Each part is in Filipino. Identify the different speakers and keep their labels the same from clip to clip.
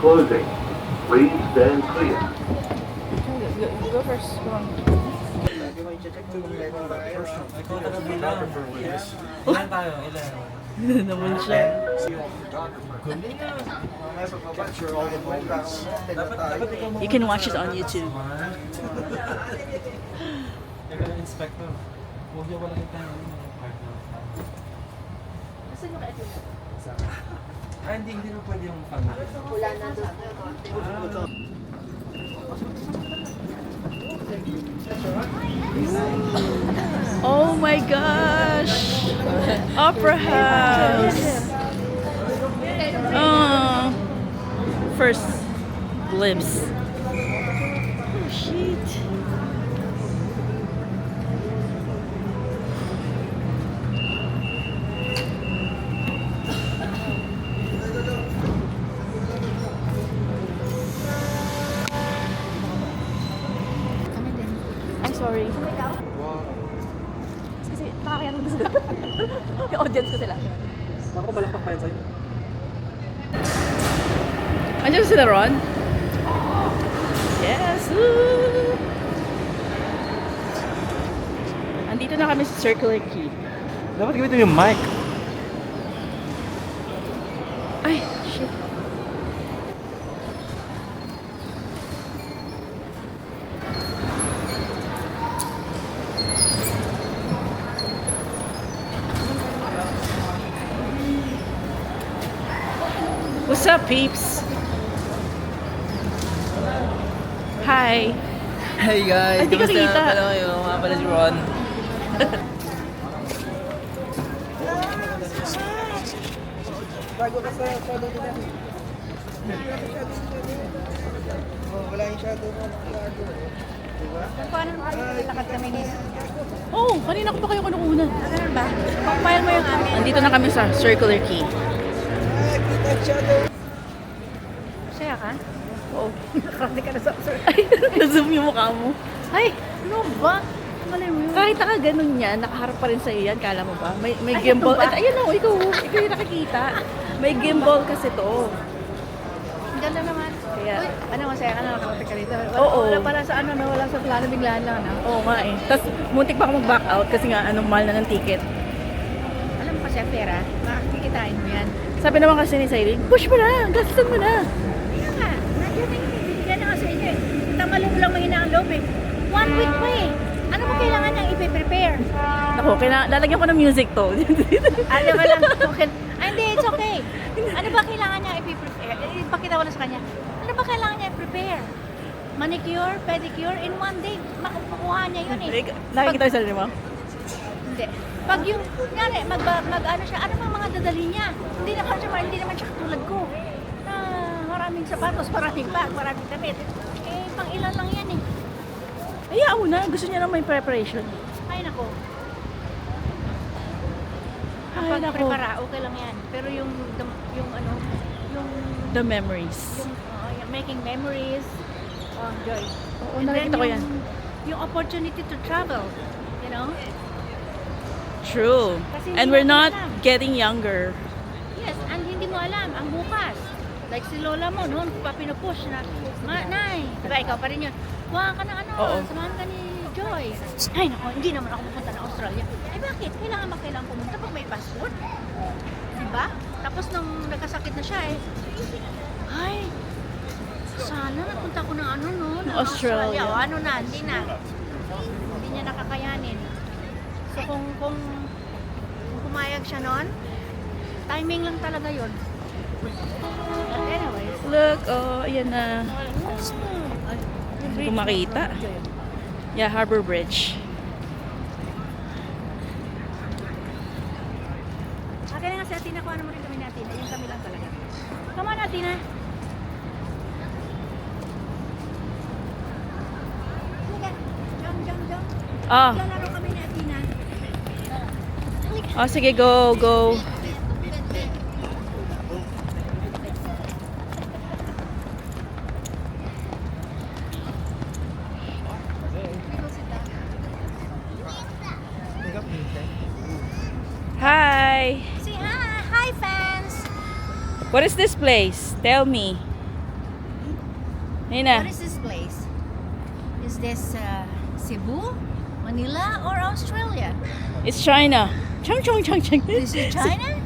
Speaker 1: closing. Please stand clear.
Speaker 2: You go first. Come on.
Speaker 3: Ilan tayo? Ilan?
Speaker 2: Naman siya. You can watch it on YouTube.
Speaker 3: Inspector. Huwag niyo pala kita yung partner. Hindi na pwede yung family.
Speaker 4: Wala na doon.
Speaker 2: Oh my gosh! Opera House! Oh, first glimpse. Oh shit! I'm sorry. Kasi nakakaya nung gusto. Yung audience ko sila.
Speaker 3: Ako palakpak pa yun sa'yo.
Speaker 2: Andiyan sila Ron? Yes! Woo! Andito na kami sa Circular Quay.
Speaker 3: Dapat gamitin yung mic.
Speaker 2: Ay, shit. What's up, peeps? Hi.
Speaker 5: Hey guys,
Speaker 2: Ay, di ka
Speaker 5: kamusta
Speaker 2: kita.
Speaker 5: pala kayo? Mga pala si Ron.
Speaker 6: Bago ka sa shadow nila. Wala yung shadow mo. Diba?
Speaker 4: Paano lakad kami nito?
Speaker 2: Oh, kanina ko pa kayo kinukunan.
Speaker 4: Ganun ba? Pag-file mo yung amin.
Speaker 2: Andito na kami sa Circular Quay.
Speaker 6: Kita yung shadow.
Speaker 4: Masaya ka?
Speaker 2: Oh.
Speaker 4: Nakarating ka na sa sir.
Speaker 2: Ay, na-zoom yung mukha mo.
Speaker 4: Ay, ano ba? Malay mo yun.
Speaker 2: Kahit naka ganun yan, nakaharap pa rin sa'yo yan, kala mo ba? May
Speaker 4: Ay,
Speaker 2: gimbal.
Speaker 4: ito ba?
Speaker 2: At ayun o, ikaw yung nakikita. May gimbal kasi to.
Speaker 4: Ang ganda naman.
Speaker 2: Kaya,
Speaker 4: Uy, ano, masaya ka na nakarating ka dito.
Speaker 2: Oo.
Speaker 4: Wala pala sa ano, wala sa plano, biglaan lang, ano?
Speaker 2: oo nga eh. Tapos, muntik pa ako mag-back out kasi nga, anong mahal na ng ticket.
Speaker 4: Alam mo kasi ang pera, makakakikitain mo yan.
Speaker 2: Sabi naman kasi ni Cyrene, push mo na, gastan mo na.
Speaker 4: Kaya nga, nandiyan na yun. Bibigyan na nga sa inyo eh. Tamalo mo lang mahina ang loob eh. 1 week pa eh. Ano ba kailangan niyang i-prepare?
Speaker 2: Ako, lalagyan ko ng music to.
Speaker 4: Ano ba lang? Okay. Ay, hindi, it's okay. Ano ba kailangan niya i-prepare? Ipakita ko na sa kanya. Ano ba kailangan niya i-prepare? Manicure, pedicure, in 1 day. Makukuha niya yun eh.
Speaker 2: Nakikita yung sarili mo?
Speaker 4: Hindi. Pag yung, yari, ano siya, ano bang mga dadali niya? Hindi naman siya katulad ko. Na maraming sapatos, maraming bag, maraming damit. Eh, pang ilan lang yan eh.
Speaker 2: Hayaan mo na, gusto niya na may preparation.
Speaker 4: Ay, nako.
Speaker 2: Ay,
Speaker 4: Kapag
Speaker 2: nako.
Speaker 4: prepara, okay lang yan. Pero yung ano, yung
Speaker 2: The memories.
Speaker 4: yung making memories, joy.
Speaker 2: Oo,
Speaker 4: And then
Speaker 2: nakikita ko yan.
Speaker 4: Yung opportunity to travel, you know?
Speaker 2: True.
Speaker 4: Kasi hindi
Speaker 2: And we're
Speaker 4: natin
Speaker 2: not
Speaker 4: alam.
Speaker 2: getting younger.
Speaker 4: Yes, and hindi mo alam, ang bukas. Like si Lola mo, noon pa pinupush na, Nay, diba ikaw pa rin yun, kuha ka na ano,
Speaker 2: Oo.
Speaker 4: samahan ka ni Joy. Ay nako, hindi naman ako pupunta ng Australia. Ay bakit? Kailangan pumunta pag may passport? Diba? Tapos nung nagkasakit na siya ay, sana napunta ko ng ano no, ng
Speaker 2: Australia.
Speaker 4: O, ano na, hindi na. Hindi niya nakakayanin. So kung pumayag siya noon, timing lang talaga yun. But anyways,
Speaker 2: Look, oh, ayan na. Hindi ko makita. Yeah, Harbor Bridge.
Speaker 4: akin na nga si Atina, kuha mo rin kami ni Atina. Yung kami lang talaga. Come on, Atina. Halika. Jump.
Speaker 2: Ah,
Speaker 4: Lalaro kami ni Atina. Halika.
Speaker 2: oh, sige, go. Hi.
Speaker 4: Say hi. Hi, fans.
Speaker 2: What is this place? Tell me. Ayun na.
Speaker 4: What is this place? Is this Cebu, Manila, or Australia?
Speaker 2: It's China. Chang chong chang chang.
Speaker 4: This is China?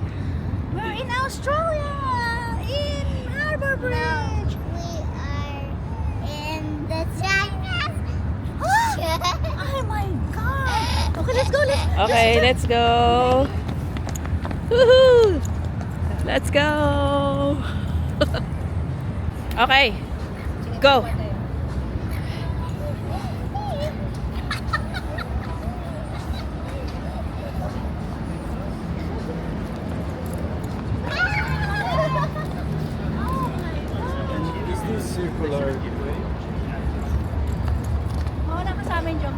Speaker 4: We're in Australia, in Harbor Bridge.
Speaker 7: We are in the China.
Speaker 4: Oh my God! Okay, let's go.
Speaker 2: Okay, let's go. Woohoo! Let's go. Okay. Go.
Speaker 3: Is this circular?
Speaker 4: Mauna ka sa amin, Jom.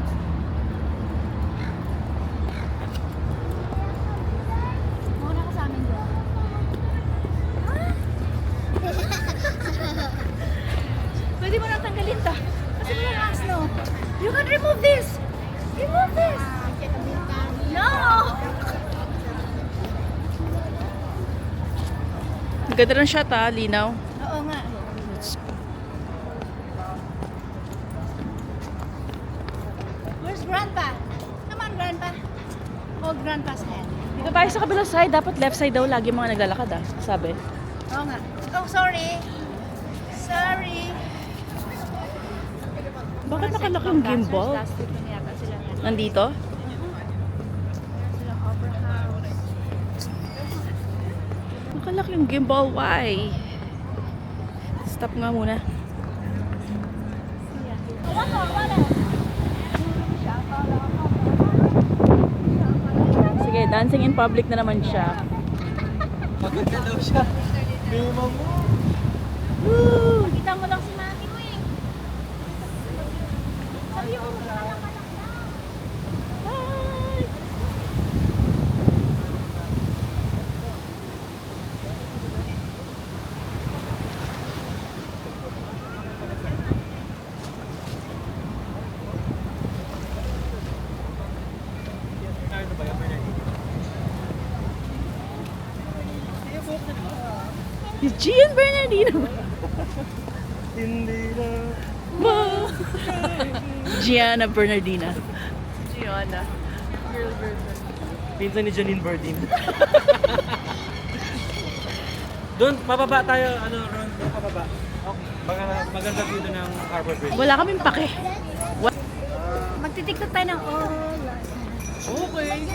Speaker 4: Mauna ka sa amin, Jom. Pwede mo nang tanggalin to. Kasi mo lang ang snow. You can remove this. Remove this. No!
Speaker 2: Ang ganda ng shot ah, linaw.
Speaker 4: Oo nga. Where's Grandpa? Come on, Grandpa. Hold Grandpa's hand.
Speaker 2: Dito tayo sa kabilang side. Dapat left side daw lagi mga naglalakad ah. Sabi.
Speaker 4: Oo nga. Oh, sorry. Sorry.
Speaker 2: Bakit nakalaki yung gimbal?
Speaker 4: Last week na yata sila yan.
Speaker 2: Nandito?
Speaker 4: Silang Opera House.
Speaker 2: Nakalaki yung gimbal. Why? Stop nga muna. Sige, dancing in public na naman siya.
Speaker 3: Maganda daw siya. Minimum mo.
Speaker 2: Woo!
Speaker 4: Kita mo lang si mami mo eh. Sabi mo,
Speaker 3: Ano ba yung
Speaker 2: Si Gian Bernardino.
Speaker 3: Hindi na.
Speaker 2: Gianna Bernardina.
Speaker 6: Gianna. Girl version.
Speaker 3: Pinsan ni Janine Bardin. Doon, pababa tayo, ano, Ron, doon pababa. Okay. Baka maganda view doon ng Harbor Bridge.
Speaker 2: Wala kaming pake.
Speaker 4: magtitiktok tayo ng
Speaker 3: Okay.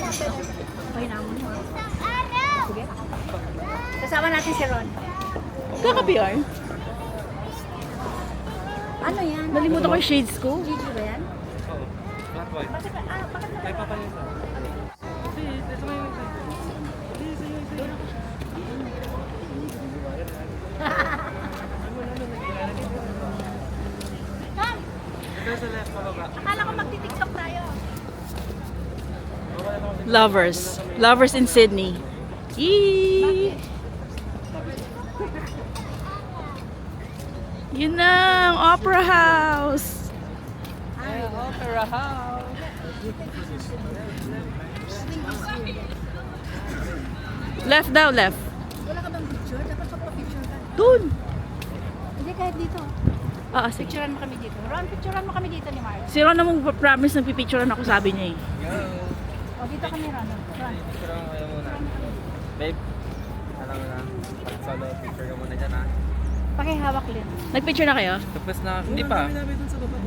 Speaker 4: Okay na mo. Sige. Kasama natin si Ron.
Speaker 2: Kaka-PR.
Speaker 4: Ano yan?
Speaker 2: Nalimutan ko yung shades ko.
Speaker 4: Gigi ba yan?
Speaker 3: Oo. Black white.
Speaker 4: Bakit
Speaker 3: Kay Papa yun sa. Kasi, ito mo yung isa.
Speaker 4: Come!
Speaker 3: Ito sa left, pababa.
Speaker 4: Akala ko magtitiktok tayo.
Speaker 2: Lovers. Lovers in Sydney. Yee! Yun na ang Opera House.
Speaker 6: Opera House.
Speaker 2: Left daw, left.
Speaker 4: Wala ka bang picture? Dapat magpa-picture ka.
Speaker 2: Dun.
Speaker 4: Hindi, kahit dito.
Speaker 2: Sige.
Speaker 4: Picturean mo kami dito. Ron, picturean mo kami dito ni Mark.
Speaker 2: Si Ron namang promise nagpipicturean ako, sabi niya eh.
Speaker 4: O, dito kami, Ron. Ron.
Speaker 5: Picture mo kayo muna. Babe, alam mo na. Pag-solo, picture ka muna dyan ha.
Speaker 4: Pakihawak din.
Speaker 2: Nagpicture na kayo?
Speaker 5: Tapos na, hindi pa.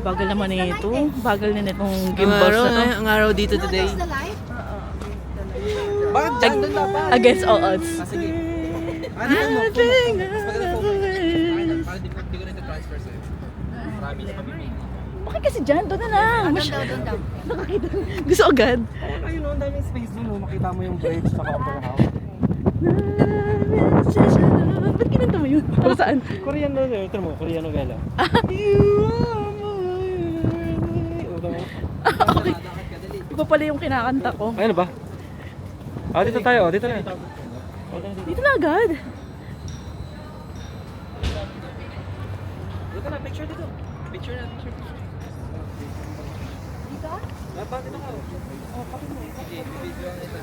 Speaker 2: Bagal naman nito. Bagal na nitong gimbals na to.
Speaker 5: Ang araw dito
Speaker 4: No,
Speaker 5: today.
Speaker 4: that's the light.
Speaker 5: Bakit dyan? Doon dapat.
Speaker 2: Against all odds.
Speaker 5: Sige. Ano mo? Para di ko na ito transfer sa'yo. Marami na kami.
Speaker 2: Bakit kasi dyan? Doon na lang.
Speaker 4: Doon daw, doon daw.
Speaker 2: Nakakita. Gusto agad.
Speaker 3: Ayun, ang daming space doon. Makita mo yung bridge sa Opera House.
Speaker 2: Ba't kinanta mo yun? Para saan?
Speaker 3: Korean na yun. Ito mo, Korean novela.
Speaker 2: Okay. Iba pala yung kinakanta ko.
Speaker 3: Ayun ba? Ah, dito tayo. Dito na.
Speaker 2: Dito na agad.
Speaker 3: Dito na, picture dito. Picture na, picture.
Speaker 4: Dito?
Speaker 3: Dapat dito ka. Oh, pakit mo.
Speaker 5: Sige, video lang ito.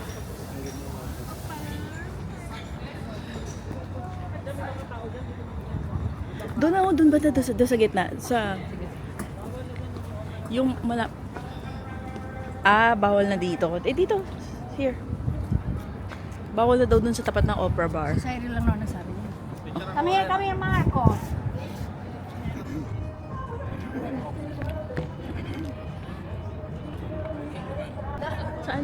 Speaker 2: Doon ako, doon ba doon sa gitna? Sa... Yung bawal na dito. Eh, dito. Here. Bawal na daw doon sa tapat ng Opera Bar.
Speaker 4: Si Cyril lang naman nasabi niya. Come here, Marcos.
Speaker 2: Saan?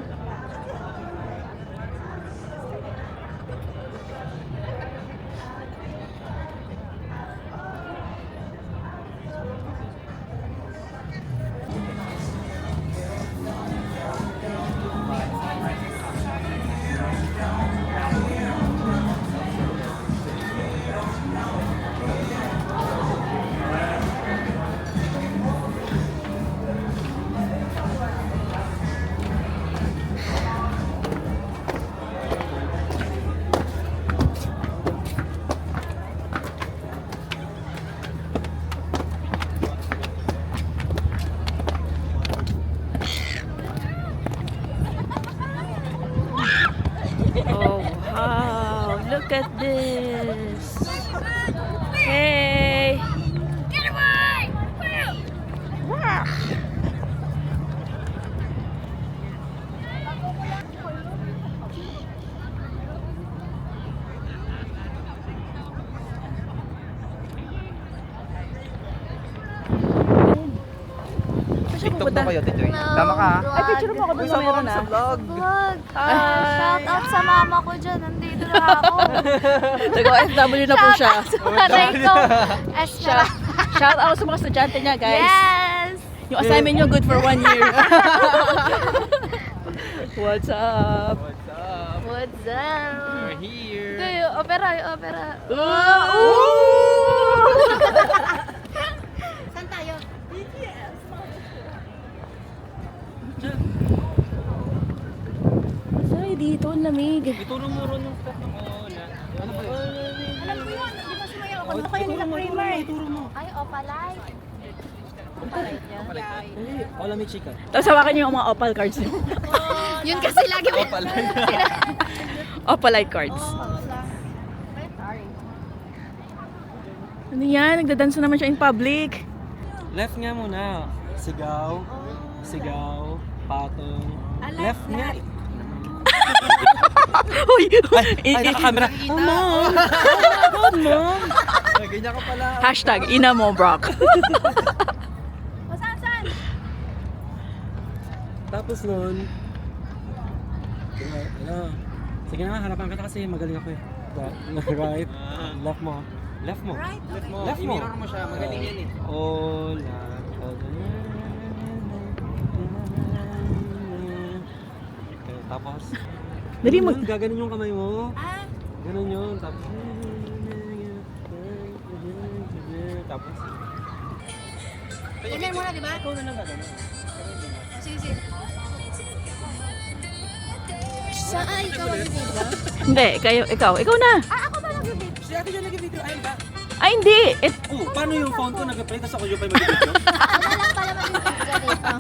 Speaker 2: Oh, wow. Look at this. Hey.
Speaker 7: Get away!
Speaker 2: Wow.
Speaker 5: TikTok na kayo, Tejoy. Tama ka ha?
Speaker 2: Ay, picture mo ako doon sa meron ah.
Speaker 5: vlog.
Speaker 7: Vlog. Shout out sa mama ko dyan. Nandito na ako.
Speaker 2: Nag-OFW na po siya.
Speaker 7: Aray ko. Esmeralda.
Speaker 2: Shout out sa mga estudyante niya, guys.
Speaker 7: Yes!
Speaker 2: Yung assignment nyo good for 1 year. What's up?
Speaker 5: What's up?
Speaker 7: What's up?
Speaker 5: We're here.
Speaker 7: Ito yung opera, yung opera.
Speaker 4: Saan tayo?
Speaker 2: Ay, dito, ang lamig.
Speaker 3: Ituro mo ron yung step ng Ola. Ano ba yun?
Speaker 4: Alam ko yun. Di ba sumayaw ako? Ano kaya nila primer?
Speaker 3: Ituro mo.
Speaker 7: Ay, opalite.
Speaker 3: Ola may chika.
Speaker 2: Tapos hawakan niyo yung mga opal cards niyo.
Speaker 7: Yun kasi lagi mo.
Speaker 2: Opalite cards.
Speaker 7: Sorry.
Speaker 2: Ano yan? Nagdadansa naman siya in public.
Speaker 3: Left nga muna. Sigaw. Sigaw. Patong. Left nga.
Speaker 2: Uy!
Speaker 3: Ay, nakakamera. Oh, mom! Oh, mom!
Speaker 5: Ay, ganyan ka pala.
Speaker 2: Hashtag, ina mo, Brock.
Speaker 4: Saan?
Speaker 3: Tapos nun, sige na, harapan kita kasi magaling ako eh. Right, left mo. Left mo.
Speaker 5: Left mo.
Speaker 3: Left mo.
Speaker 5: I-mirror mo siya. Magaling yan eh.
Speaker 3: Ola. Okay, tapos,
Speaker 2: Dali mo.
Speaker 3: gaganon yung kamay mo. Ganon yun. Tapos, tapos,
Speaker 4: Ganyan muna, di ba?
Speaker 3: ikaw na lang gaganon.
Speaker 4: Sige.
Speaker 7: Saan? Ikaw mag-video?
Speaker 2: Hindi, ikaw na.
Speaker 7: Ako ba mag-video?
Speaker 3: Si ate dyan nag-video. Ayun ba?
Speaker 2: Ay, hindi.
Speaker 3: Oh, paano yung phone ko nag-play? Tapos ako yung pa mag-video.
Speaker 7: Ako lang pala mag-video dito.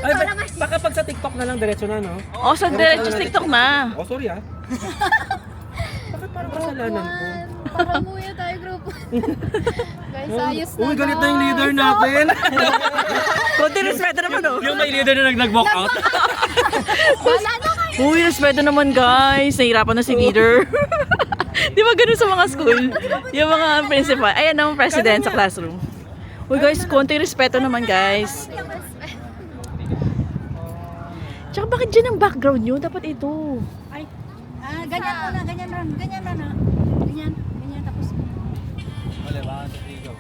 Speaker 3: Ay, baka pag sa TikTok na lang, diretso na, no?
Speaker 2: O, sa diretso TikTok na.
Speaker 3: Oh, sorry ah. Bakit parang kasalanan ko?
Speaker 7: Parang muya tayo grupo. Guys, ayos na.
Speaker 3: Uy, galit na yung leader natin.
Speaker 2: Kunti respeto naman, oh.
Speaker 3: Yung may leader na nag-walk out.
Speaker 7: Wala na kayo.
Speaker 2: Uy, respeto naman, guys. Nahirapan na si leader. Di ba ganun sa mga school? Yung mga principal. Ayan ang president sa classroom. Uy, guys, konti respeto naman, guys. Tsaka bakit dyan ang background nyo? Dapat ito.
Speaker 4: Ganyan muna. Ganyan. Tapos.
Speaker 5: Wala ba? Ikaw.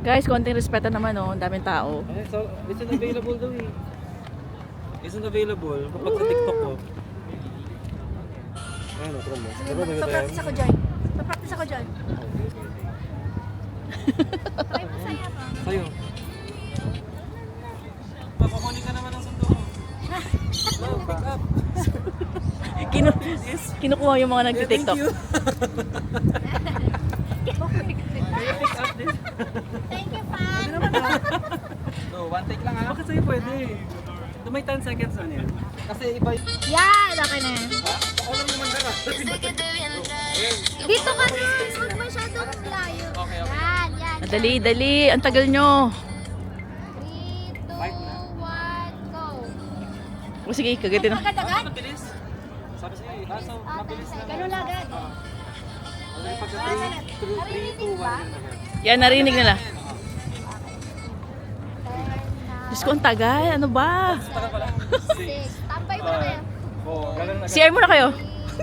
Speaker 2: Guys, konting respeto naman, oh. Ang daming tao.
Speaker 3: Ay, so, it's unavailable daw eh. It's unavailable. Kapag sa TikTok ko. Ano, promo. Diba ba
Speaker 4: Pa-practice ako dyan. Try mo saya pa.
Speaker 3: Sa'yo. Papakunin ka naman ng sundo mo. No, pick up.
Speaker 2: Kinukuha yung mga nagtitiktok.
Speaker 7: Thank you, fan.
Speaker 5: No, one take lang ha.
Speaker 3: Bakit sa'yo pwede? May 10 seconds on yan.
Speaker 5: Kasi iba
Speaker 7: Yan, okay na yan. Dito ka na. Huwag masyadong layo. Yan, yan.
Speaker 2: Dali, dali. Ang tagal nyo.
Speaker 7: 3, 2, 1, go.
Speaker 2: O sige, kagatin na.
Speaker 4: Agad-agad?
Speaker 3: Mabilis. Sabi sa'yo, kaso mabilis lang.
Speaker 4: Ganun lang agad.
Speaker 3: Pagka 3, 2, 1.
Speaker 2: Yan, narinig nila. Diyos ko, ang tagal. Ano ba?
Speaker 7: 6. Tambay mo na kayo.
Speaker 3: Oo, ganun agad.
Speaker 2: CR muna kayo.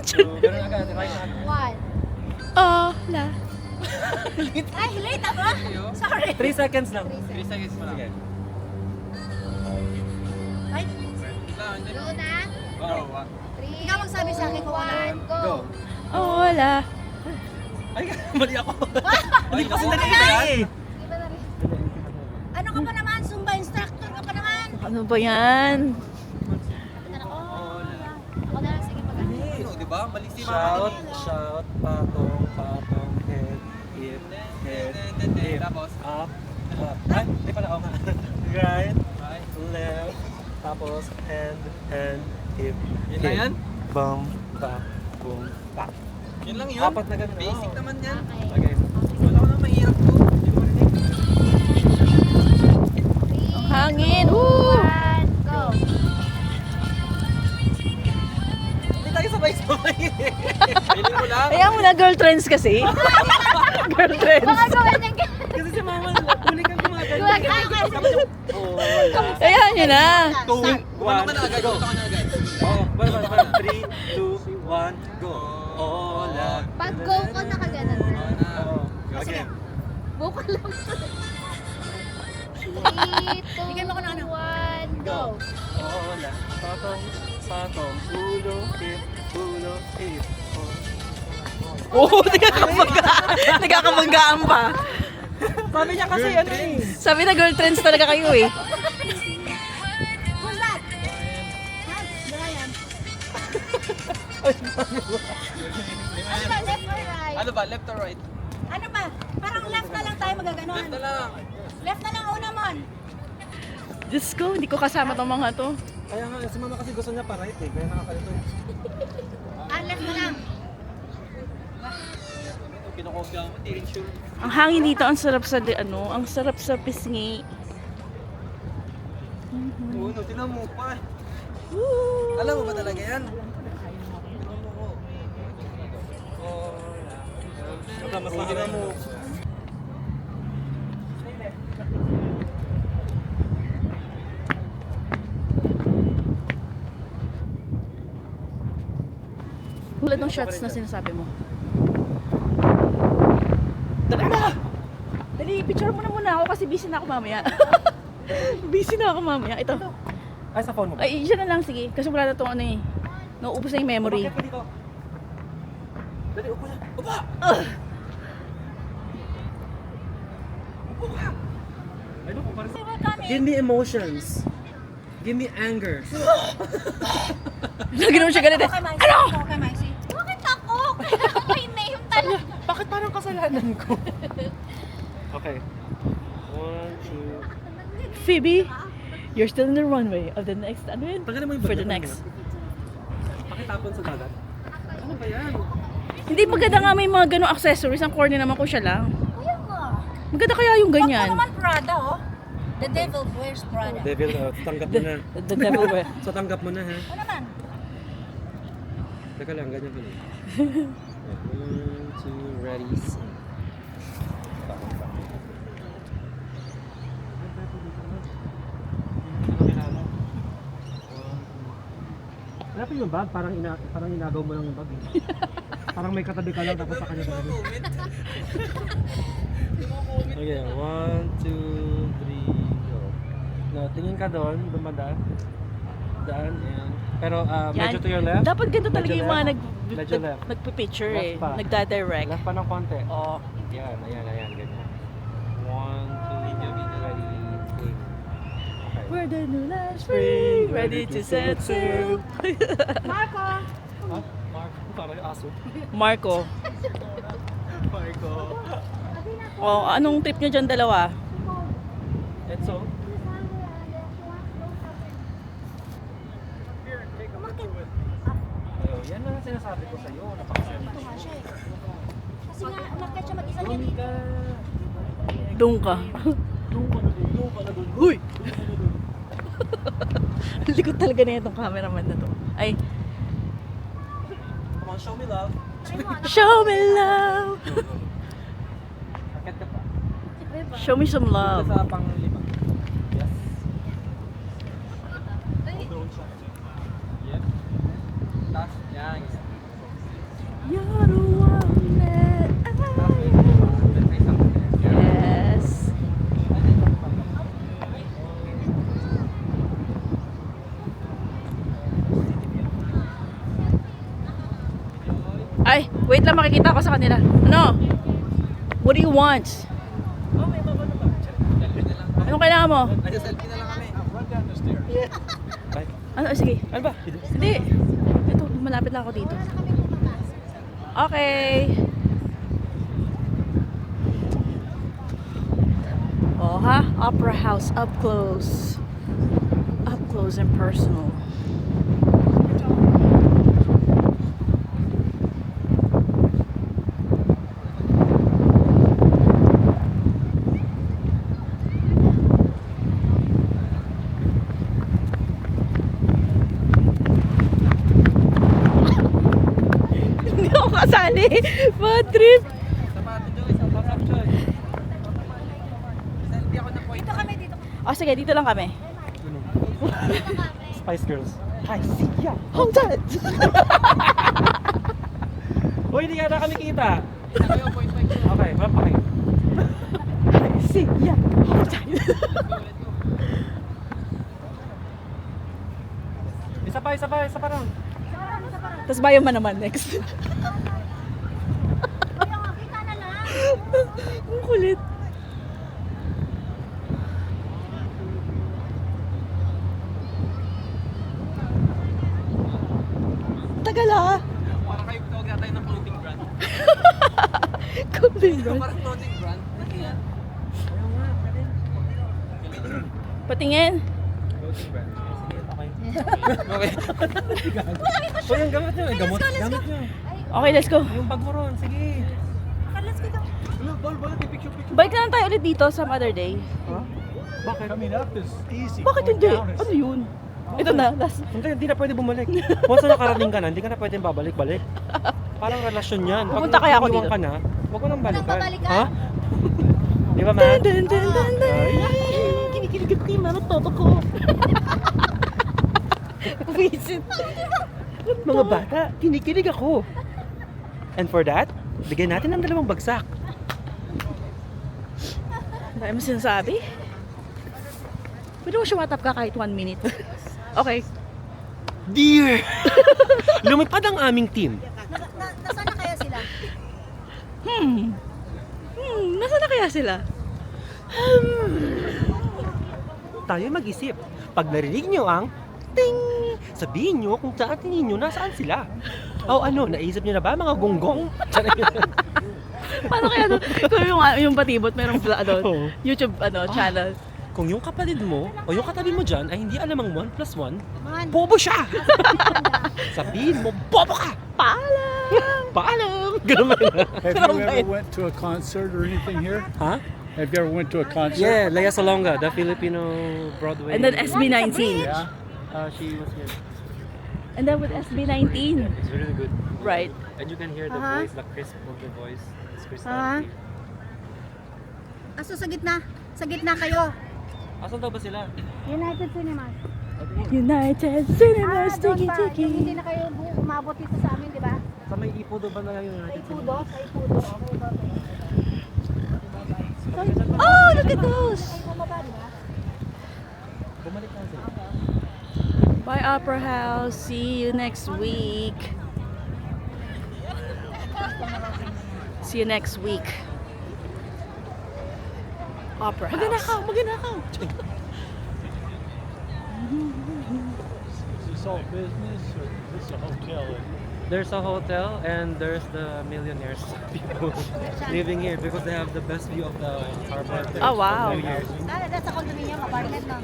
Speaker 3: Ganun agad, right hand.
Speaker 7: 1.
Speaker 2: Oh, la.
Speaker 4: Ay, late ako. Sorry.
Speaker 3: 3 seconds lang.
Speaker 5: 3 seconds mo lang.
Speaker 3: Sige.
Speaker 4: Ay,
Speaker 7: Go na.
Speaker 5: Go.
Speaker 7: 3,
Speaker 4: ikaw magsabi sa akin kung wala.
Speaker 7: 1, go.
Speaker 3: Go.
Speaker 2: Oh, la.
Speaker 3: Ay, mali ako. Hindi ko kasi
Speaker 4: Wala.
Speaker 3: narinig eh.
Speaker 7: Di ba na rin?
Speaker 4: Ano ka pa naman? Zumba instructor ka pa naman.
Speaker 2: Ano ba yan?
Speaker 7: Ako na lang, sige mag-ano.
Speaker 5: Di ba? Mali si
Speaker 3: Shout, shout, patong, patong, head, hip, head, hip,
Speaker 5: Tapos?
Speaker 3: up, up. Ay, di pala ako nga. Right, left, tapos hand, hip,
Speaker 5: Yun lang
Speaker 3: hip.
Speaker 5: yan?
Speaker 3: Bum, back, boom, back.
Speaker 5: Yun lang yun.
Speaker 3: Apat na ganun.
Speaker 5: Basic
Speaker 3: Oo.
Speaker 5: naman yan.
Speaker 3: Okay.
Speaker 5: Wala ko nang mahirap to. Hindi mo rinig.
Speaker 2: Hangin. Woo!
Speaker 7: 1, go.
Speaker 3: Hindi tayo sabay-sabay.
Speaker 5: Feeling mo lang.
Speaker 2: Ayan mo na, girl trends kasi. Girl trends.
Speaker 7: Baka gawin yung
Speaker 3: Kasi si mama, huli kang gumagano. Oo,
Speaker 2: Ayan yun na.
Speaker 3: 2, 1,
Speaker 5: Ano ka na agad?
Speaker 3: go.
Speaker 5: Ano ka na agad?
Speaker 3: Oh, wala. 3, 2, 1, go. Hola.
Speaker 7: Pag go ko, nakaganon na.
Speaker 3: Oo. Again.
Speaker 7: Go ko lang. 3, 2,
Speaker 4: Bigyan mo ko ng ano.
Speaker 7: 1, go.
Speaker 3: Hola. Patong, patong. Ulo, hip, ulo, hip.
Speaker 2: Oo, nagkakamanggaan pa.
Speaker 3: Sabi niya kasi ano eh.
Speaker 2: Sabi na girl trends talaga kayo eh.
Speaker 4: Who's that? Brian.
Speaker 7: Ano ba, left or right?
Speaker 5: Ano ba? Left or right?
Speaker 4: Ano ba? Parang left na lang tayo magaganon.
Speaker 5: Left na lang.
Speaker 4: Left na lang una mon.
Speaker 2: Diyos ko, hindi ko kasama tong mga to.
Speaker 3: Kaya nga, si mama kasi gusto niya pa right eh. Kaya nakakalito.
Speaker 4: Left na lang.
Speaker 5: Kinukopya mo. Hindi rin sure.
Speaker 2: Ang hangin dito, ang sarap sa ang sarap sa pisngi.
Speaker 5: Oo, no, tinan mo pa.
Speaker 2: Woo!
Speaker 5: Alam mo ba talaga yan? Tinan mo ko.
Speaker 3: Tinan mo.
Speaker 2: Tulad ng shots na sinasabi mo. Dali na! Dali, picture mo na muna ako kasi busy na ako mamaya. Busy na ako mamaya. Ito.
Speaker 3: Ay, sa phone mo ba?
Speaker 2: Ay, siya na lang, sige. Kasi wala na itong ano eh. Nauubos na yung memory.
Speaker 3: Bakit pa dito? Dali, upo na. Upo! Upo ka! Ay, no, parang... Give me emotions. Give me anger.
Speaker 2: Ganoon siya ganito.
Speaker 4: Okay, Maisy. Ano? Okay, Maisy.
Speaker 7: Bakit ako? Kaya ako yung name talaga.
Speaker 3: Bakit parang kasalanan ko? Okay. 1, 2...
Speaker 2: Phoebe, you're still in the runway of the next, ano yun?
Speaker 3: Tagalin mo yung
Speaker 2: For the
Speaker 3: bagay
Speaker 2: next.
Speaker 3: Pakitapon sa dagat. Ano ba yan?
Speaker 2: Hindi maganda nga may mga ganong accessories. Ang corny naman ko siya lang.
Speaker 4: Kaya nga.
Speaker 2: Maganda kaya yung
Speaker 4: Huwag mo
Speaker 2: ganyan.
Speaker 4: naman Prada, oh. The devil wears Prada.
Speaker 3: Devil, tanggap mo na.
Speaker 2: The devil wear.
Speaker 3: So tanggap mo na ha.
Speaker 4: Ano naman?
Speaker 3: Teka lang, ganyan ko lang. 1, 2, ready, set. Wala pa yung bag, parang inagaw mo lang yung bag. Eh. Parang may katabi ka lang tapos sa kanya ka. Okay, 1, 2, 3, go. No, tingin ka doon, dumadaan. Daan, yan. Pero medyo to your left.
Speaker 2: Dapat ganito talaga
Speaker 3: Medyo
Speaker 2: yung mga
Speaker 3: left. Medyo left.
Speaker 2: nagpipicture eh.
Speaker 3: Left pa.
Speaker 2: Nagdadirect.
Speaker 3: Left pa ng konti.
Speaker 2: Oo.
Speaker 3: Yan, ayan, ganyan. 1, 2, ready, take. Okay.
Speaker 2: We're the new last spring, ready to set sail.
Speaker 4: Marco!
Speaker 3: Ah, Mark, parang yung aso.
Speaker 2: Marco.
Speaker 3: Marco.
Speaker 2: Oh, anong trip niyo dyan dalawa?
Speaker 3: Etso? Ayun, yan lang ang sinasabi.
Speaker 7: Bakit siya mag-isa niya dito?
Speaker 2: Doon ka. Huy! Ang likod talaga na itong cameraman na to. Ay,
Speaker 3: Come on, show me love.
Speaker 2: show me love!
Speaker 5: Akit ka pa.
Speaker 2: Show me some love.
Speaker 5: Sa pang-lima. Yes. Yep. Taas. Yan.
Speaker 2: You're the one that Yes. Ay, wait lang, makikita ko sa kanila. Ano? What do you want? Anong kailangan mo?
Speaker 5: Nag-selfie na lang kami.
Speaker 2: Ano? Sige.
Speaker 3: Ano ba?
Speaker 2: Hindi. Ito, malapit lang ako dito. Okay. Oh, ha? Opera House up close. Up close and personal. Hindi ako kasali. Bad trip.
Speaker 5: Sapato, Joy. Sapato, Joy. Selfie ako ng point.
Speaker 7: Dito kami, dito.
Speaker 2: Oh, sige, dito lang kami.
Speaker 3: Spice Girls. Hi, siya.
Speaker 2: Hong Dad!
Speaker 3: Uy, hindi ka na kami kita.
Speaker 5: Kayo, point.
Speaker 3: Okay, ma'am, okay.
Speaker 2: Siya! Hong Dad!
Speaker 3: Isa pa lang.
Speaker 2: Tapos bayo man naman next.
Speaker 7: Kaya nga, kita na lang.
Speaker 2: Ang kulit. Tagal ah.
Speaker 5: Para kayo tawag na tayo ng clothing brand.
Speaker 2: Clothing brand.
Speaker 5: Parang clothing brand. Ano yan?
Speaker 2: Patingin.
Speaker 5: Clothing brand.
Speaker 3: Okay. Uy, yung gamit nyo. Gamit nyo.
Speaker 2: Okay, let's go.
Speaker 3: Yung bag mo ron, sige.
Speaker 7: Let's go.
Speaker 2: Balik na lang tayo ulit dito some other day.
Speaker 3: Bakit?
Speaker 1: Coming up is easy.
Speaker 2: Bakit hindi? Ano yun? Ito na, last.
Speaker 3: Hindi na pwede bumalik. Once na nakarating ka na, hindi ka na pwede babalik-balik. Parang relasyon yan. Pag
Speaker 2: Pupunta kaya ako
Speaker 3: iniwan
Speaker 2: dito.
Speaker 3: ka na, huwag mo nang balikan.
Speaker 7: babalikan.
Speaker 3: Ha? Di ba, man?
Speaker 2: Dun, dun, dun, dun, dun. Kinikilig at tima ng toto ko. Visit.
Speaker 3: Mga bata, kinikilig ako. And for that, bigyan natin ng 2 bagsak.
Speaker 2: Dahil mo sinasabi? Pwede mo shumatap ka kahit 1 minute. Okay.
Speaker 3: Dear! Lumipad ang aming team.
Speaker 7: Nasaan na kaya sila?
Speaker 2: Nasaan na kaya sila?
Speaker 3: Tayo mag-isip. Pag narinig nyo ang ting, sabihin nyo kung saan tingin nyo nasaan sila. O ano, naisip nyo na ba mga gonggong?
Speaker 2: Paano kaya doon? Kung yung patibot, merong
Speaker 3: Oo.
Speaker 2: YouTube channel.
Speaker 3: Kung yung kapatid mo o yung katabi mo dyan ay hindi alam ang 1 + 1,
Speaker 7: Man,
Speaker 3: bobo siya! Sabihin mo, bobo ka!
Speaker 2: Paalam!
Speaker 3: Paalam! Ganun ba yun?
Speaker 1: Have you ever went to a concert or anything here?
Speaker 3: Ha?
Speaker 1: Have you ever went to a concert?
Speaker 3: Yeah, Lea Salonga, the Filipino Broadway.
Speaker 2: And then SB19.
Speaker 1: Yeah.
Speaker 3: She was here.
Speaker 2: And then with SB19.
Speaker 3: It's really good.
Speaker 2: Right.
Speaker 3: And you can hear the
Speaker 7: Uh-huh.
Speaker 3: voice, the crisp of the voice. It's crystal
Speaker 7: Ah.
Speaker 3: clear.
Speaker 7: aso sa gitna. Sa gitna kayo.
Speaker 3: Asan daw ba sila?
Speaker 7: United Cinemas.
Speaker 2: United Cinemas,
Speaker 7: doon
Speaker 2: tiki
Speaker 7: pa.
Speaker 2: tiki.
Speaker 7: Yung hindi na kayo umabot dito sa amin, di ba?
Speaker 3: Sa may ipo daw ba na yung
Speaker 7: Sa
Speaker 3: United
Speaker 7: Ipudo. Sa Ipudo.
Speaker 2: Oh, look at those!
Speaker 7: Ay, bumaba, di ba?
Speaker 3: Bumalik na sila.
Speaker 2: Bye, Opera House. See you next week. See you next week. Opera House. Magnanakaw!
Speaker 1: Is this all business or is this a hotel?
Speaker 3: There's a hotel and there's the millionaires people living here because they have the best view of the harbor.
Speaker 2: Oh, wow.
Speaker 3: New Year's.
Speaker 7: That's a condominium, apartment lang.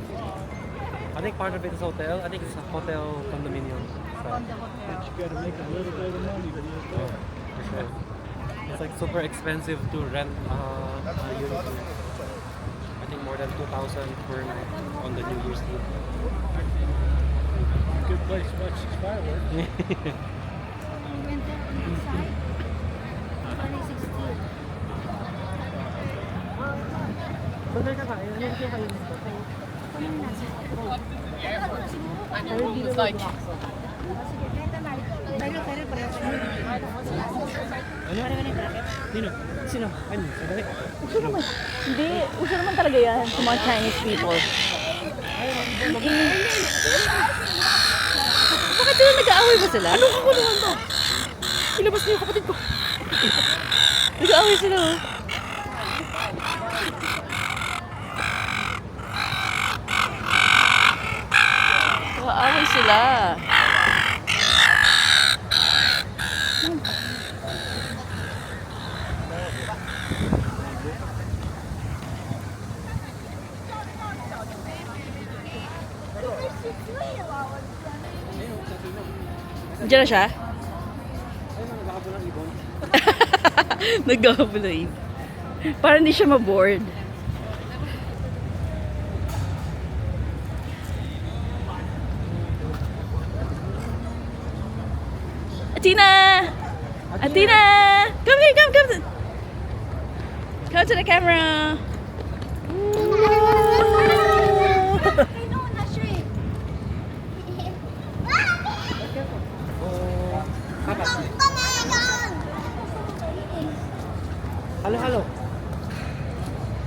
Speaker 3: I think part of it is hotel. I think it's a hotel condominium. So,
Speaker 7: Condo hotel.
Speaker 1: You gotta make a little bit of money to do it.
Speaker 3: for sure. It's like super expensive to rent a unit. I think more than 2,000 per night on the New Year's Eve.
Speaker 1: Good place to watch these fireworks.
Speaker 4: We went there on the side. 2016.
Speaker 3: Saan kayo kakain? Ano kayo kayo dito?
Speaker 4: Kami nasa. Siguro pa na. Sige, benta na. Tayo pareho.
Speaker 3: Ano? Sino? Sino? Ano? Sandali.
Speaker 2: Uso naman. Hindi, uso naman talaga yan sa mga Chinese people. Bakit sila nag-aaway ba sila? Anong kakuluhan to? Ilabas niyo yung kapatid ko. Nag-aaway sila oh. Nag-aaway sila. Diyan na siya? Nagkakabula na para hindi siya maboard. Athena! Athena! Come here, come! Come to the camera!
Speaker 4: Ay, no, not sure eh.
Speaker 3: Halo, halo.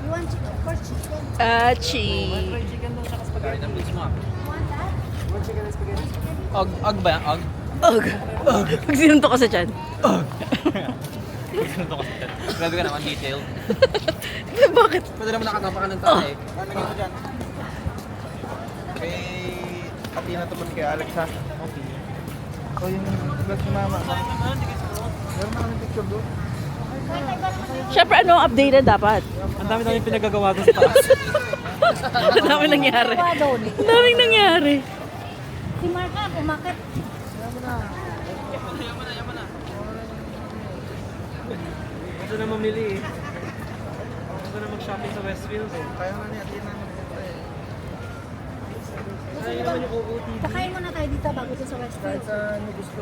Speaker 4: You want chicken? Of course, chicken.
Speaker 2: Achi!
Speaker 6: Chicken doon siya spaghetti.
Speaker 5: Kaya ng beach mo ah.
Speaker 4: You want that?
Speaker 6: One chicken and spaghetti.
Speaker 5: Og ba yan? Og?
Speaker 2: Ugh! Pag sinuntok ka sa tiyan.
Speaker 5: Grabe ka naman, detailed.
Speaker 2: Bakit?
Speaker 5: Pwede naman nakatapa ka ng tatay.
Speaker 6: Ano mo dyan? Kay Athena to kay Alex ha? Okay. So yung vlog ni Mama. Meron na kami picture doon.
Speaker 2: Siyempre, ano ang updated dapat?
Speaker 3: Ang dami pinagagawa doon sa taas.
Speaker 2: Ang daming nangyari. Ang daming nangyari.
Speaker 4: Si Marka, umakit.
Speaker 3: Gusto na mamili eh. Gusto na mag-shopping sa Westfield eh.
Speaker 6: Kaya nga ni Athena magpunta eh.
Speaker 3: Kaya naman yung OOTD.
Speaker 4: Kakain muna tayo dito bago ito sa Westfield.
Speaker 6: Kahit sa ano gusto.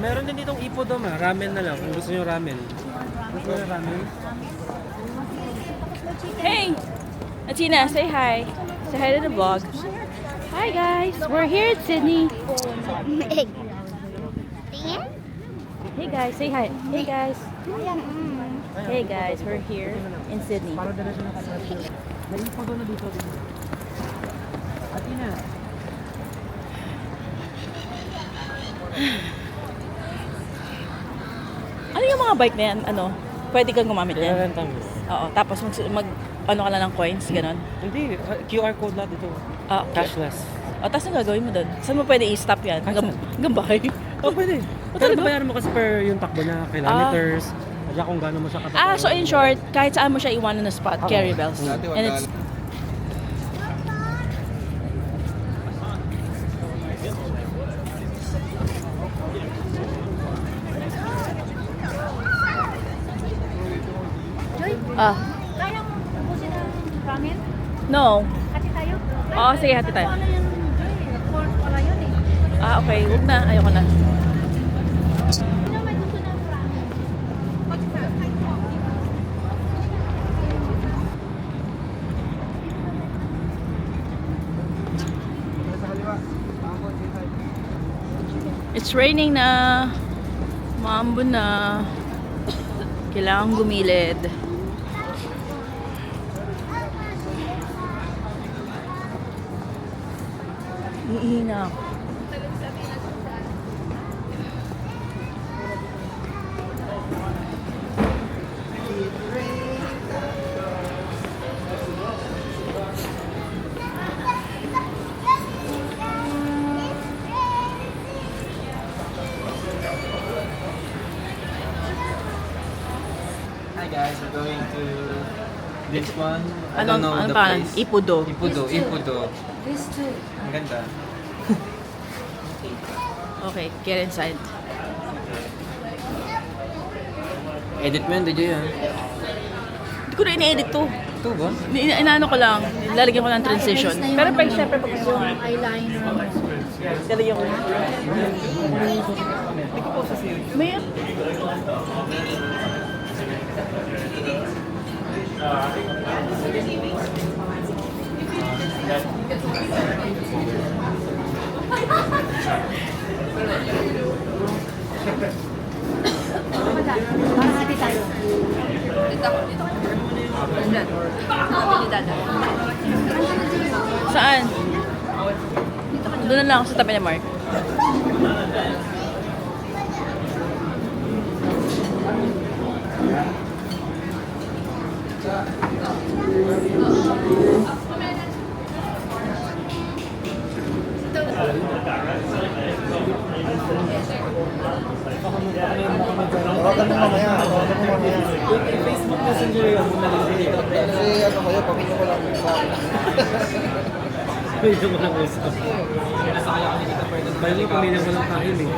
Speaker 3: Meron din ditong ipodom ah. Ramen na lang kung gusto nyo ramen. Gusto nyo ramen?
Speaker 2: Hey! Athena, say hi. Say hi to the vlog. Hi guys! We're here at Sydney. Hey guys, say hi. Hey guys. Hey guys, we're here in Sydney.
Speaker 3: Para dala siya nakasasyo. May ipodom na dito. Athena.
Speaker 2: Ano yung mga bike na yan? Ano? Pwede kang gumamit yan?
Speaker 3: Renta mo.
Speaker 2: Oo. Tapos ano ka lang ng coins, ganon?
Speaker 3: Hindi, QR code lang dito.
Speaker 2: Ah, okay.
Speaker 3: Cashless.
Speaker 2: O, tapos ang gagawin mo doon? Saan mo pwede i-stop yan? Hanggang bahay?
Speaker 3: Oh, pwede. Pero bayaran mo kasi per yung takbo na kilometers. At kung gaano mo siya katagal.
Speaker 2: Ah, so in short, kahit saan mo siya iwanan na spot, carry bells. And it's...
Speaker 4: Joy,
Speaker 2: Ah,
Speaker 4: kaya mo ubusin ng ramen?
Speaker 2: no.
Speaker 4: Hati tayo?
Speaker 2: Oo, sige, hati tayo.
Speaker 4: Ano yun, Joy? Pork pala yun eh.
Speaker 2: Ah, okay. Huwag na. Ayoko na.
Speaker 4: Sino may gusto ng ramen?
Speaker 6: Sa kaliwa. Ako, say hi.
Speaker 2: It's raining na. Maambon na. Kailangan gumilid. Iihina ako.
Speaker 5: Hi guys, we're going to this one. I
Speaker 2: Anong
Speaker 5: don't know the
Speaker 2: pangalan?
Speaker 5: place.
Speaker 2: Ipudo.
Speaker 5: Ipudo.
Speaker 4: This too.
Speaker 5: Ang ganda.
Speaker 2: Okay, get inside.
Speaker 5: Edit mo yun, DJ yan.
Speaker 2: Hindi ko na ini-edit to.
Speaker 5: Ito ba?
Speaker 2: Inaano ko lang, lalagyan ko ng transition. Pero pag siyempre pag
Speaker 4: Yung eyeliner mo.
Speaker 2: lalagyan ko. May
Speaker 4: Parang hati tayo.
Speaker 2: saan? Doon na lang ako sa tabi ni Mark.
Speaker 6: Tawagan mo mamaya. Facebook Messenger yun. Kasi ano kayo, pamilya ko lang sa akin.
Speaker 3: Pwede mo lang usap. Pwede mo pamilya mo lang kain eh.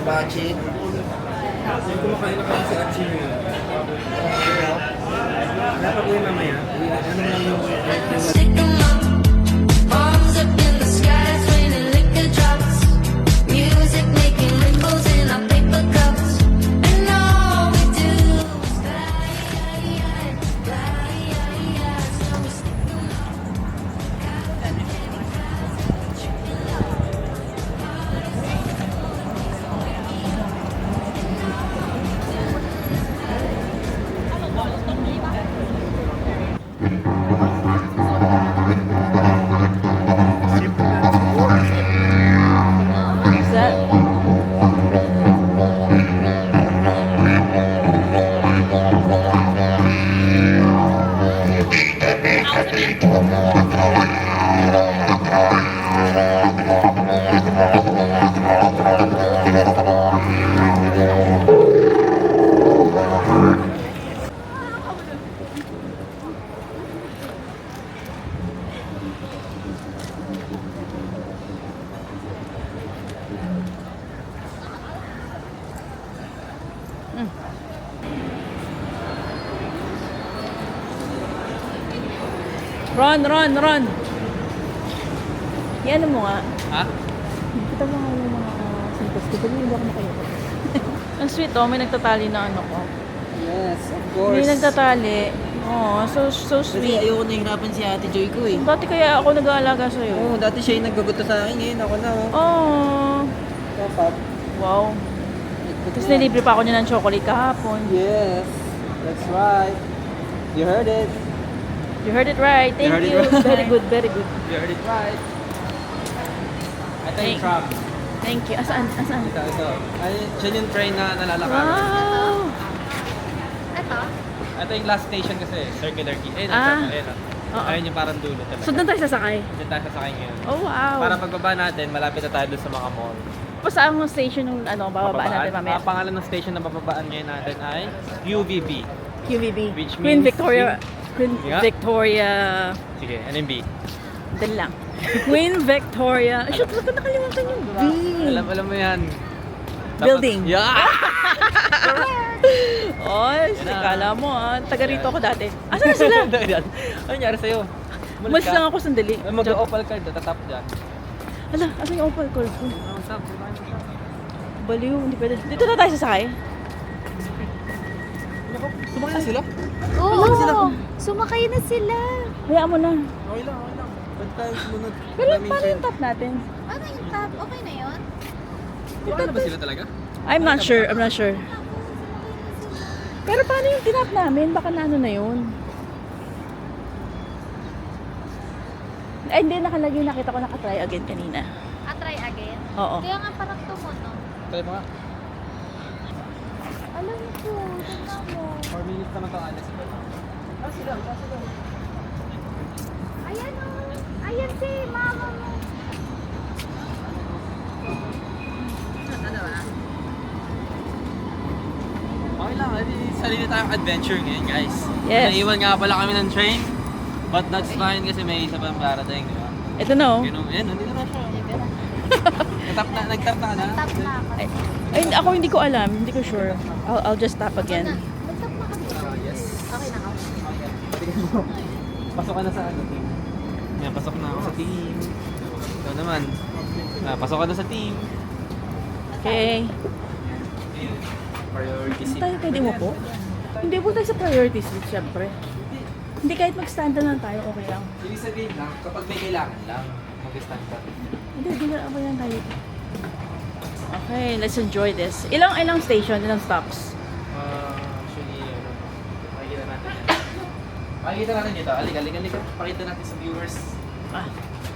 Speaker 6: Bachi.
Speaker 3: Yung kumakain na kasi si Achi mo yun. Dapat uwi mamaya. Ano lang yung...
Speaker 8: Stick 'em up, arms up in the sky, swinging liquor drops. Music making ripples in our paper cups, and all we do is fly, so we stick 'em up.
Speaker 2: Is that? Ron! Yan mo nga.
Speaker 5: Ha?
Speaker 2: Kita mo nga yung mga sintos ko. Pero hindi ako makayoko. Ang sweet oh, may nagtatali na ano ko.
Speaker 5: Yes, of
Speaker 2: May nagtatali. Oh, so
Speaker 5: Kasi
Speaker 2: sweet.
Speaker 5: ayoko nahihirapan si Ate Joy ko eh.
Speaker 2: Dati kaya ako nag-aalaga sa'yo.
Speaker 5: Oo, dati siya yung nagbaguto sa akin, ngayon ako na oh.
Speaker 2: Oh,
Speaker 5: Dapat.
Speaker 2: wow. Tapos nilibre pa ako niya ng chocolate kahapon.
Speaker 5: Yes, that's right. You heard it.
Speaker 2: You heard it right. Thank
Speaker 5: heard it
Speaker 2: you.
Speaker 5: right.
Speaker 2: Very good, very good.
Speaker 5: You heard it right. Ito yung
Speaker 2: Thank-
Speaker 5: tram.
Speaker 2: Thank you. Asaan?
Speaker 5: Ito. Ay, siya yung train na nalalakaran.
Speaker 2: Wow!
Speaker 7: Ito?
Speaker 5: Ito yung last station kasi, circular key. Eh,
Speaker 2: Ah. Oo.
Speaker 5: Ayun yung parang dulo talaga.
Speaker 2: So, doon tayo sasakay?
Speaker 5: Diyan tayo sasakay ngayon.
Speaker 2: Oh, wow.
Speaker 5: Para pagbaba natin, malapit na tayo doon sa mga mall.
Speaker 2: Pa saan ang station ng bababaan natin mamaya?
Speaker 5: Ang pangalan ng station na bababaan ngayon natin ay UVB.
Speaker 2: QVB.
Speaker 5: Which
Speaker 2: Queen
Speaker 5: means
Speaker 2: Victoria. Queen
Speaker 5: Yeah.
Speaker 2: Victoria.
Speaker 5: Sige, ano yung B?
Speaker 2: Dali lang. Queen Victoria. Ay, shit, wag ko nakalimutan yung B.
Speaker 5: Alam mo yan.
Speaker 2: Building.
Speaker 5: Yeah!
Speaker 2: Oy, kala mo taga rito ako dati. Asan na sila?
Speaker 5: Ano nangyari sa'yo?
Speaker 2: Umalis lang ako sandali.
Speaker 5: Mag-opal card, tatap dyan.
Speaker 2: Hala, asan yung opal call ko?
Speaker 5: What's up?
Speaker 2: Baliw, hindi pwede. Dito na tayo sasakay.
Speaker 5: Sumakay na sila?
Speaker 7: Oo, sumakay na sila.
Speaker 2: Hayaan mo na.
Speaker 5: Okay lang. Pwede tayo sumunod.
Speaker 2: Pero paano yung top natin?
Speaker 7: Ano yung top? Okay na yun?
Speaker 5: Wala na ba sila talaga?
Speaker 2: I'm not sure. Pero paano yung tinap namin? Baka na ano na yun? Ay, hindi nakalagay. Nakita ko nakatry again kanina.
Speaker 7: Try again?
Speaker 2: Oo.
Speaker 7: Kaya nga parang tumuno.
Speaker 5: Try mo nga.
Speaker 7: Alam ko, tignan mo.
Speaker 5: 4 minutes naman ito, Alex.
Speaker 7: Ayan o. Ayan si mama mo.
Speaker 5: Okay lang, sarili tayong adventure ngayon, guys.
Speaker 2: Yes.
Speaker 5: Naiwan nga pala kami ng train. But that's fine kasi may isa pang parating, di ba?
Speaker 2: Ito na oh.
Speaker 5: Ganun, yan, nandito na siya. Nag-tap na ka na?
Speaker 7: Tap na ako.
Speaker 2: Ay, ako hindi ko alam. Hindi ko sure. I'll just tap again.
Speaker 7: Nag-tap na kami.
Speaker 5: Yes.
Speaker 7: Okay na ako.
Speaker 5: Pasok ka na sa ano, team. Yan, pasok na ako sa team. Ikaw naman. Pasok ka na sa team.
Speaker 2: Okay.
Speaker 5: Priority
Speaker 2: Hindi
Speaker 5: seat.
Speaker 2: tayo pwede mo po? Hindi po tayo sa priorities list, syempre. Hindi, kahit mag-stand lang tayo, okay lang.
Speaker 5: Ibig sabihin lang, kapag may kailangan lang, mag-stand ka.
Speaker 2: Hindi, di ba okay lang tayo? Okay, let's enjoy this. Ilang station, ilang stops?
Speaker 5: Actually, makikita natin yan. Makikita natin dito. Halika. Pakita natin sa viewers.
Speaker 2: Ah,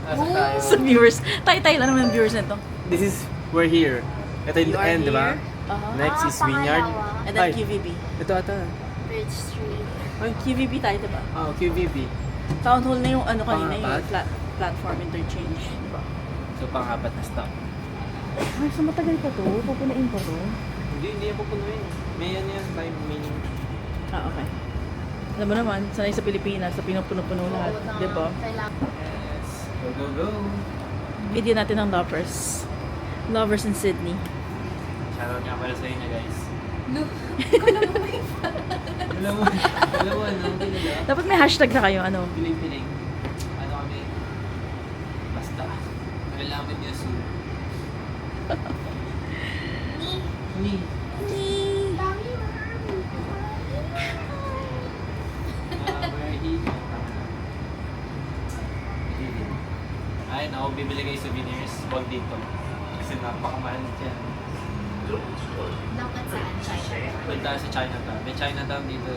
Speaker 5: Nasa tayo.
Speaker 2: sa viewers. Tayo lang naman yung viewers nito.
Speaker 5: This is, we're here. Ito yung end, di ba?
Speaker 2: Uh-huh.
Speaker 5: Next is Vineyard.
Speaker 2: And then
Speaker 5: Ay,
Speaker 2: QVB.
Speaker 5: ito ata.
Speaker 7: Bridge Street.
Speaker 2: QVB tayo, diba?
Speaker 5: QVB.
Speaker 2: Town hall na yung ano kanina, yung
Speaker 5: Pangapat?
Speaker 2: platform interchange. Diba?
Speaker 5: So, pang-apat na stop.
Speaker 2: Ay, so matagal pa to? Pupunain pa to?
Speaker 5: Hindi yan pupunuin. May yan time meaning.
Speaker 2: Ah, okay. Alam mo naman, sanay sa Pilipinas, sa pinupuno-puno lahat. Diba?
Speaker 5: Yes. Go.
Speaker 2: Video natin ng lovers. Lovers in Sydney.
Speaker 5: Shoutout nga pala sa inyo, guys. Alam mo, ano, pinila.
Speaker 2: Dapat may hashtag na kayo, ano?
Speaker 5: Piling. Ano kami? Basta. Nalaman niyo soon. Ni. Where he? Ay, naku, bibili kayo souvenirs. Huwag dito. Kasi napakamahal dyan.
Speaker 7: Dapat saan? China.
Speaker 5: Punta sa Chinatown. May Chinatown dito.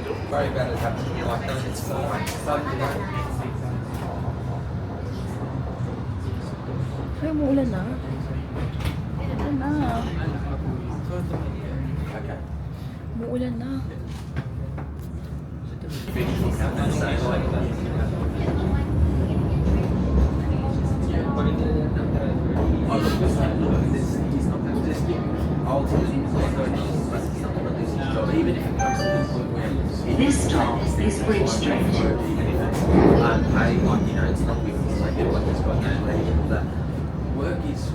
Speaker 2: Ay, umuulan na. Umuulan na. Umuulan na.
Speaker 9: This stop is Bridge Street.
Speaker 6: I want, it's not because I get what is going on. That work is, so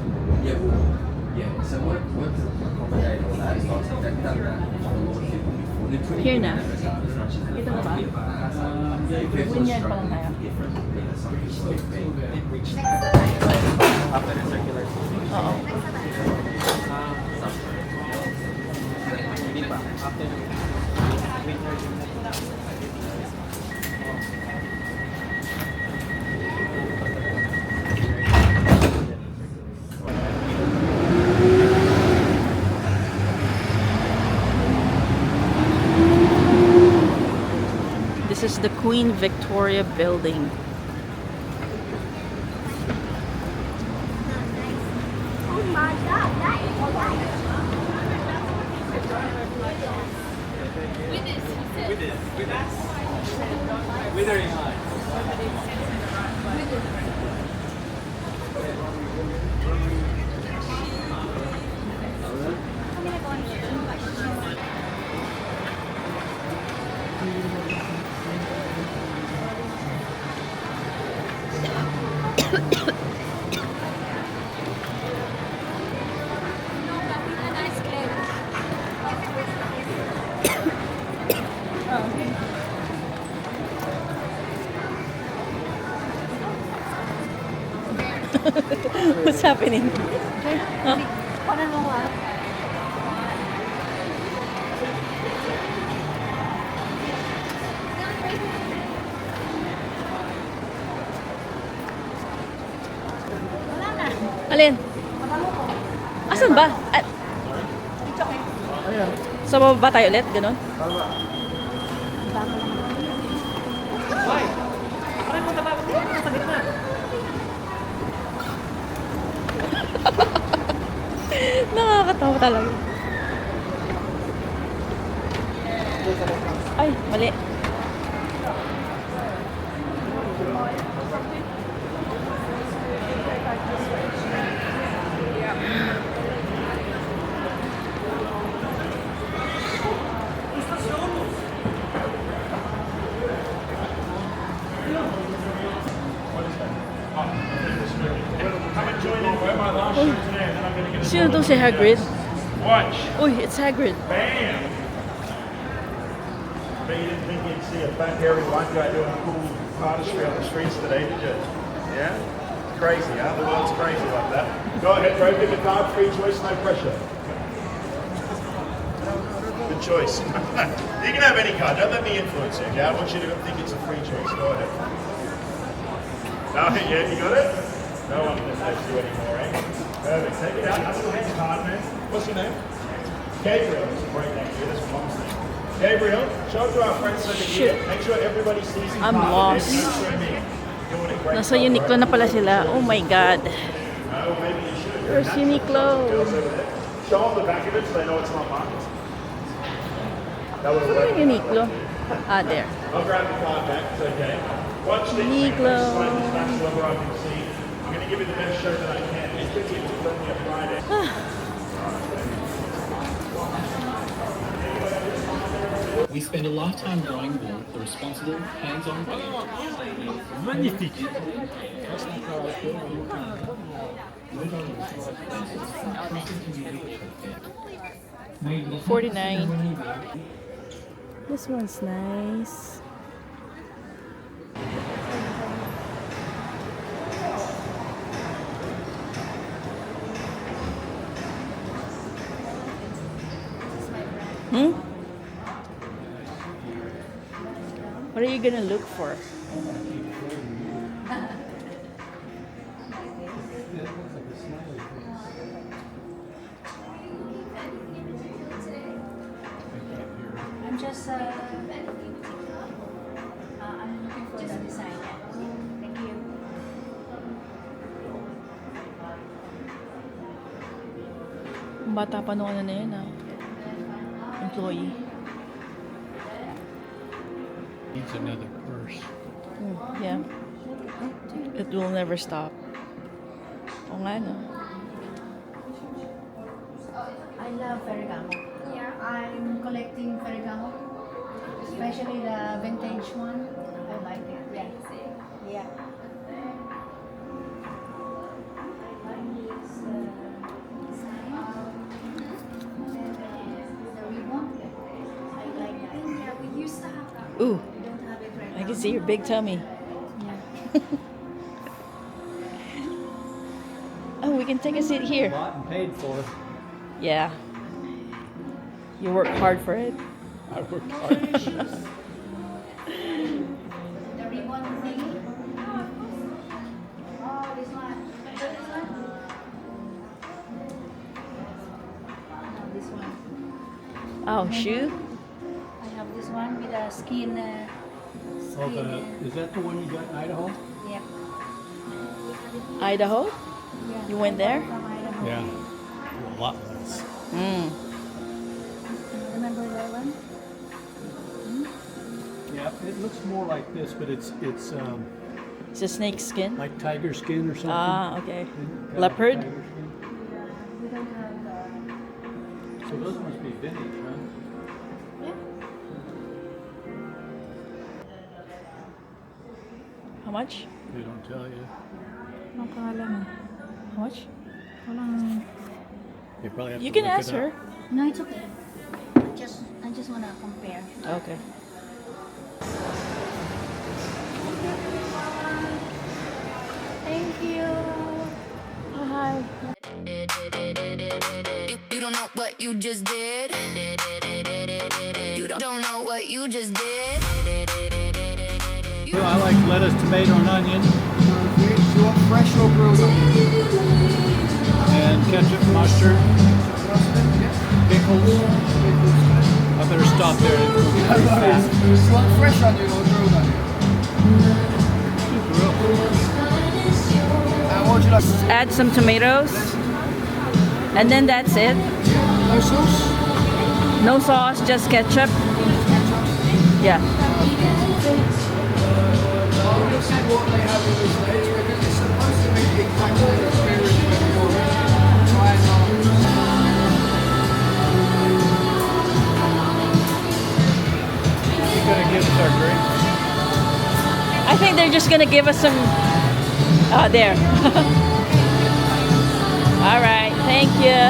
Speaker 6: work to accommodate all that is not something that
Speaker 2: Here na. Ito na ba? Vineyard pa lang tayo.
Speaker 5: After the circular.
Speaker 2: Oo.
Speaker 5: Hindi pa. After the
Speaker 2: This is the Queen Victoria Building.
Speaker 7: Oh my God, that is
Speaker 5: Withering high.
Speaker 2: What's happening?
Speaker 4: Paano mo ka? Wala na.
Speaker 2: Alin? Asan ba? Sa baba tayo ulit? Ganon? Nakakatawa talaga. Ay, mali. si Hagrid.
Speaker 1: Watch.
Speaker 2: Uy, it's Hagrid.
Speaker 1: Bam! Bet you didn't think you'd see a fat hairy white guy doing a cool artistry on the streets today, did you? Yeah? It's crazy, huh? The world's crazy like that. Go ahead, bro. Pick a card, free choice, no pressure. Good choice. You can have any card. Don't let me influence you, okay? I want you to think it's a free choice. Go ahead. No, yeah, you got it? No one can touch you anymore, eh? Perfect. Take it out. That's the hand card, man. What's your name? Gabriel. That's a great name. Yeah, that's mom's name. Gabriel, show it to our friends over here. Make sure everybody sees you.
Speaker 2: I'm lost. Nasa Uniqlo na pala sila. Oh my God.
Speaker 1: No, maybe you should.
Speaker 2: Where's Uniqlo?
Speaker 1: Girls over there. Show them the back of it so they know it's not marked. That would have
Speaker 2: Ano
Speaker 1: worked.
Speaker 2: yung Uniqlo? Ah, there.
Speaker 1: I'll grab the card back. It's okay. Watch this.
Speaker 2: Uniqlo.
Speaker 1: Slide this back to wherever I can see. I'm going to give you the best show that I can. It's going to be Friday.
Speaker 10: We spend a lifetime growing more the responsible, hands-on way.
Speaker 1: Magnifique.
Speaker 2: 49. This one's nice. Hmm? What are you gonna look for?
Speaker 4: I'm just, I'm looking for the design. Thank you.
Speaker 2: Ang bata pa nung ano na yun, ah. Employee.
Speaker 1: Needs another purse.
Speaker 2: Yeah. It will never stop. O nga, no?
Speaker 4: I love Ferragamo. Yeah. I'm collecting Ferragamo, especially the vintage one. I like it. Yeah. Yeah. The ribbon. I like that. Yeah, we used to have that.
Speaker 2: Ooh,
Speaker 4: We don't have it right
Speaker 2: I
Speaker 4: now.
Speaker 2: can see your big tummy.
Speaker 4: Yeah.
Speaker 2: Oh, we can take a seat here.
Speaker 1: Bought and paid for.
Speaker 2: Yeah. You work hard for it.
Speaker 1: I worked hard.
Speaker 4: The ribbon thingy. Oh, this one. This one. This one.
Speaker 2: Oh, shoe?
Speaker 4: I have this one with a skin.
Speaker 1: Oh, is that the one you got in Idaho?
Speaker 4: Yep.
Speaker 2: Idaho?
Speaker 4: Yeah.
Speaker 2: You went there?
Speaker 4: From Idaho.
Speaker 1: Yeah. A lot less.
Speaker 2: Mm.
Speaker 4: Remember that one?
Speaker 1: Yeah, it looks more like this, but it's
Speaker 2: It's a snake skin?
Speaker 1: like tiger skin or something.
Speaker 2: Ah, okay.
Speaker 1: Kind of
Speaker 2: Leopard?
Speaker 1: tiger skin.
Speaker 4: We don't have
Speaker 1: So those must be vintage, huh?
Speaker 4: yeah.
Speaker 2: How much?
Speaker 1: They don't tell you.
Speaker 4: No problem.
Speaker 2: How much?
Speaker 1: They probably have
Speaker 2: You
Speaker 1: to
Speaker 2: can
Speaker 1: look
Speaker 2: ask
Speaker 1: it
Speaker 2: her.
Speaker 1: up.
Speaker 4: No, it's okay. I just wanna compare.
Speaker 2: Okay.
Speaker 4: Thank you.
Speaker 2: Oh, hi.
Speaker 8: You don't know what you just did. You don't know what you just did.
Speaker 1: I like lettuce, tomato, and onion.
Speaker 5: You want fresh or grilled onion?
Speaker 1: And ketchup, mustard, pickles. I better stop there. It's gonna be pretty fast.
Speaker 5: You want fresh onion or grilled onion? What would you like?
Speaker 2: Add some tomatoes. And then that's it.
Speaker 5: No sauce?
Speaker 2: No sauce, just ketchup. Yeah.
Speaker 5: Well, we'll see what they have in this stage because it's supposed to be exactly the experience when you're trying
Speaker 1: You're gonna give us our drink.
Speaker 2: I think they're just gonna give us some. There. All right. Thank you.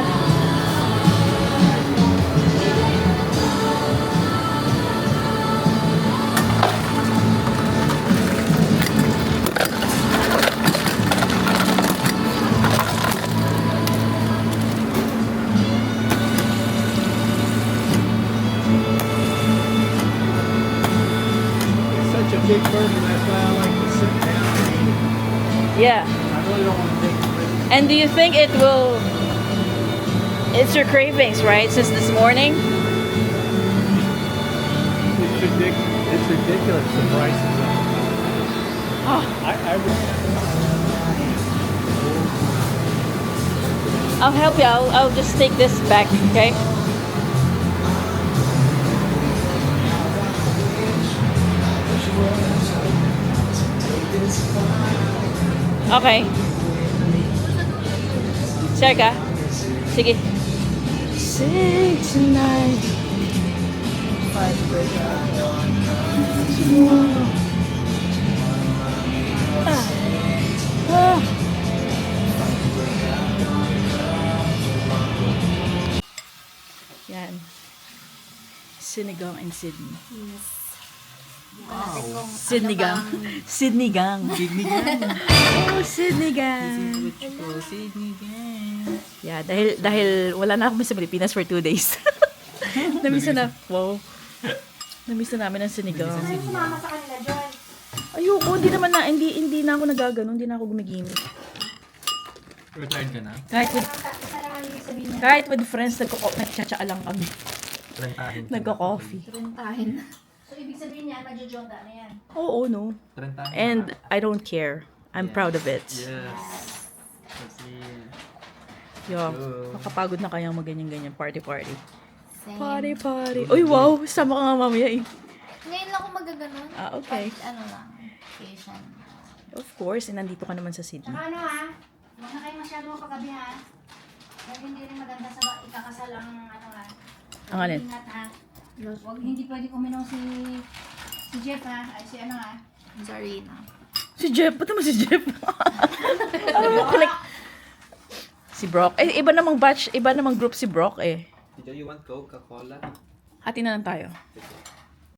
Speaker 11: big burger, that's why I like to sit down and eat it.
Speaker 2: Yeah.
Speaker 11: I really don't want to take it with me.
Speaker 2: And do you think it will... It's your cravings, right? Since this morning?
Speaker 11: It's ridiculous, the prices of it. I
Speaker 2: I'll help you. I'll just take this back, okay? Okay. Share ka? Sige. Say tonight. Ah. Yan. Sinigang and Sydney.
Speaker 7: Yes.
Speaker 2: Sydney gang. Sydney gang.
Speaker 5: Sydney gang.
Speaker 2: Oh, Sydney gang.
Speaker 5: Sydney gang.
Speaker 2: Yeah, dahil wala na ako sa Pilipinas for 2 days. Namiss na. Wow. Namiss na namin ang sinigang.
Speaker 7: Sumama sa kanila, Joy.
Speaker 2: Ayoko, hindi na ako nagagano, hindi na ako gumigimik.
Speaker 5: Retired ka na?
Speaker 2: Kahit with friends, nagtsatsaa lang kami.
Speaker 5: Trentahin.
Speaker 2: Nagko-coffee.
Speaker 7: Trentahin. So, ibig sabihin niya, magjojoga na yan.
Speaker 2: Oo, no.
Speaker 5: Trentahin.
Speaker 2: And I don't care. I'm proud of it.
Speaker 5: Yes. Kasi...
Speaker 2: Yo, makapagod na kayang maganyan-ganyan. Party.
Speaker 7: Same.
Speaker 2: Party. Uy, wow! Sama ka nga mamaya eh.
Speaker 7: Ngayon lang ako magaganon.
Speaker 2: Ah, okay.
Speaker 7: Pag, ano lang, vacation.
Speaker 2: Of course, nandito ka naman sa Sydney.
Speaker 7: Saka ano ha, huwag na kayo masyado mapagabi ha. Dahil hindi rin maganda sa ikakasal ang ano ha.
Speaker 2: Ang alin?
Speaker 7: Ingat ha. Huwag hindi pwedeng uminom si Jeff ha. Ay si ano ha. Zarina.
Speaker 2: Si Jeff? Ba't naman si Jeff? Ano mo, connect? Si Brock. Eh, iba namang batch, iba namang group si Brock eh.
Speaker 5: Did you want Coca-Cola?
Speaker 2: Hati na lang tayo.